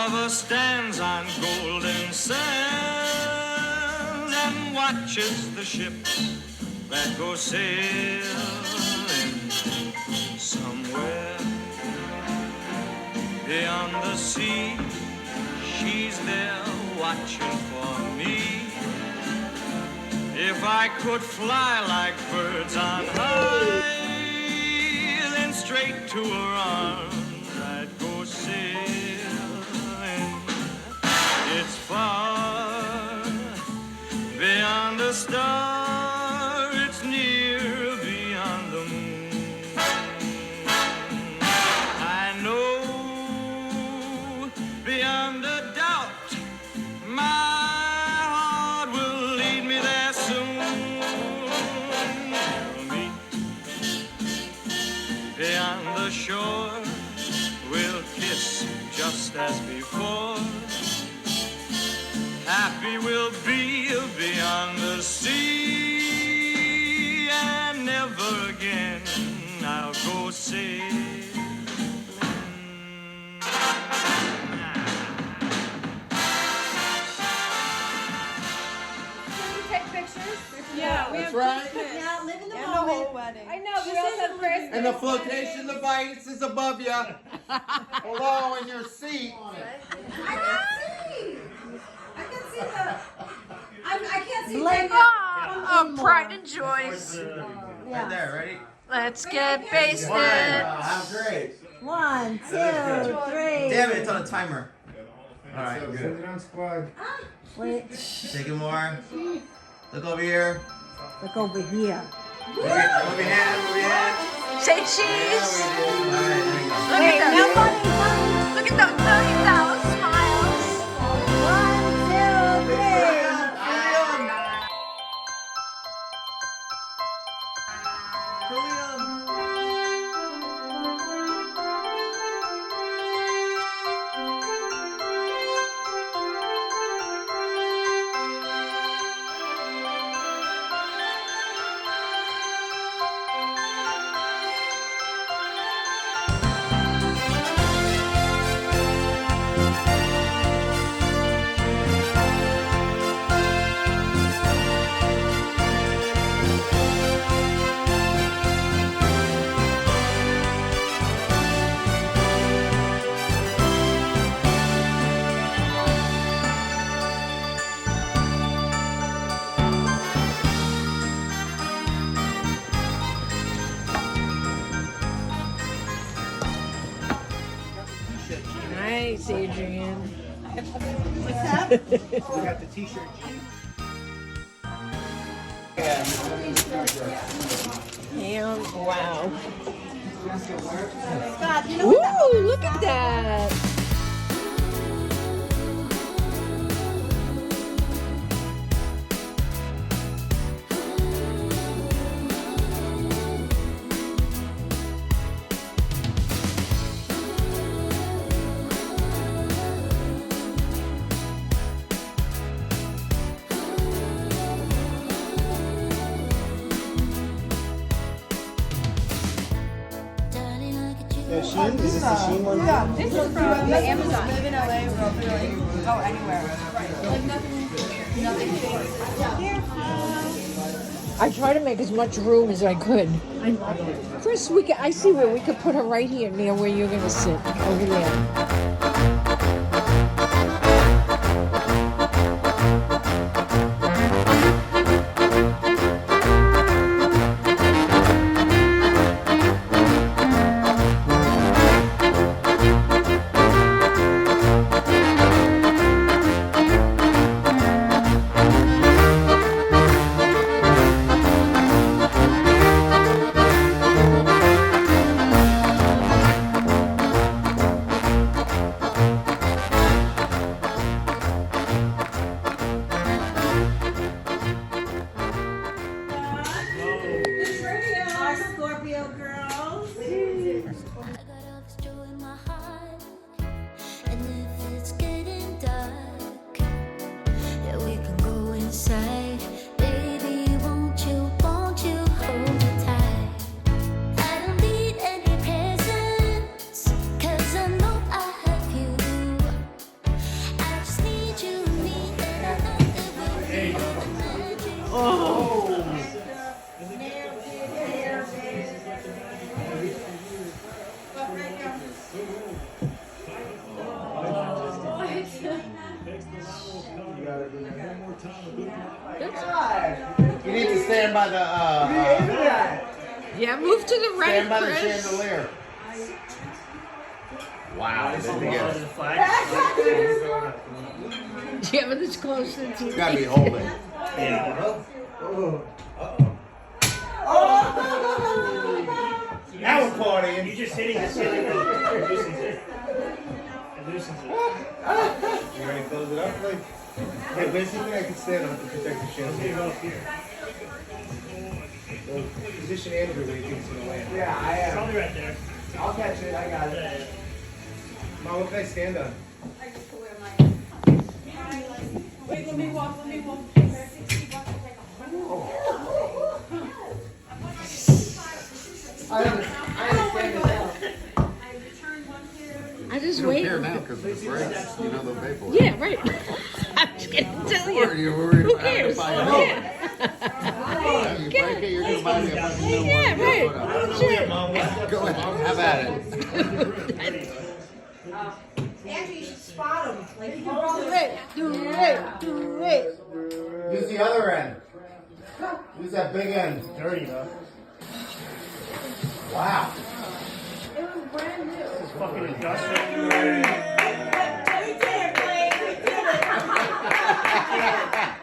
lover stands on golden sands and watches the ships that go sailing somewhere beyond the sea. She's there watching for me. If I could fly like birds on high, then straight to her arms I'd go sailing. It's far beyond a star, it's near beyond the moon. I know beyond a doubt my heart will lead me there soon. We'll meet beyond the shore, we'll kiss just as before. Happy we'll be beyond the sea, and never again I'll go sailing. Yeah, that's right. Yeah, live in the and moment. the whole wedding. I know, we also have first. And the flotation device is above you. Hello, in your seat. I can't see. I can see the. I can't see. Oh, pride and joys. Right there, ready? Let's get basted. Wow, great. 1, 2, 3. Damn it, it's on a timer. All right, Send good. it on squad. Wait, Take it more. Look over here. look over here. Move your hand, move your hand. Say cheese. All right, there you go. Look Wait, at no those. money. Look at those $30 smiles. 1, 2, Nice, Adrian. What's that? We got the t-shirt, Gene. And wow. Scott, you know what? Ooh, look at that. Yeah, Sheen? Is this the Sheen one? Yeah, this is from the Amazon. Live in LA, we'll be like, go anywhere. Like nothing I try to make as much room as I could. Chris, I see where we could put her right here near where you're gonna sit, over there. by the Yeah, move to the right, stand by the Chris. chandelier. Wow, this is good. Yeah, but it's close to the It's gotta be holding. Now we're partying. You're just hitting the ceiling. It loosens it. It loosens it. You ready to close it up? Like, hey, where's something I can stand on to protect the Here you chandelier? go up here. Well, position Andrew when he thinks he's gonna land. Yeah, I It's am. only right there. I'll catch it. I got it. Yeah, yeah. Mom, what can I stand on? Wait, let me walk. I understand it now. I just You wait. don't care now because of the brakes. You know they'll pay for it. Yeah, right. I was gonna tell Or you. you're worried Who about having to cares? buy a Yeah. new one. You break it, you're gonna buy me a fucking new one. Yeah, right. Shit. Go ahead, have at it. Andrew, you should spot him. Like, you can Do it. Do it. Do it. Use the other end. Use that big end. Dirty though. Wow. It's fucking industrial. We did it, Blake. We did it.